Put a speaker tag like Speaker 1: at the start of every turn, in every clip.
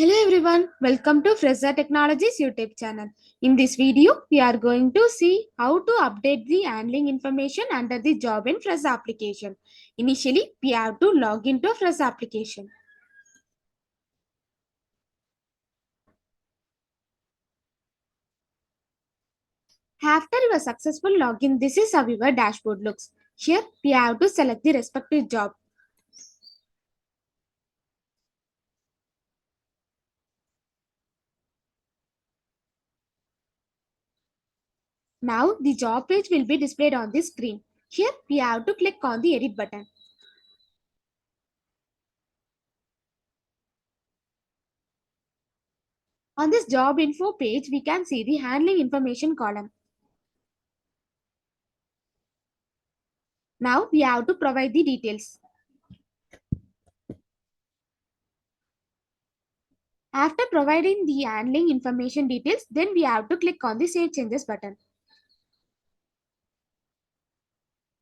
Speaker 1: Hello everyone, welcome to Fresa Technologies YouTube channel. In this video, we are going to see how to update the handling information under the job in Fresa application. Initially, we have to log into Fresa application. After your successful login, this is how your dashboard looks. Here, we have to select the respective job. Now, the job page will be displayed on the screen. Here, we have to click on the edit button. On this job info page, we can see the handling information column. Now we have to provide the details. After providing the handling information details, then we have to click on the Save Changes button.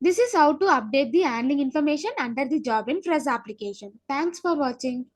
Speaker 1: This is how to update the handling information under the job in Fresa application. Thanks for watching.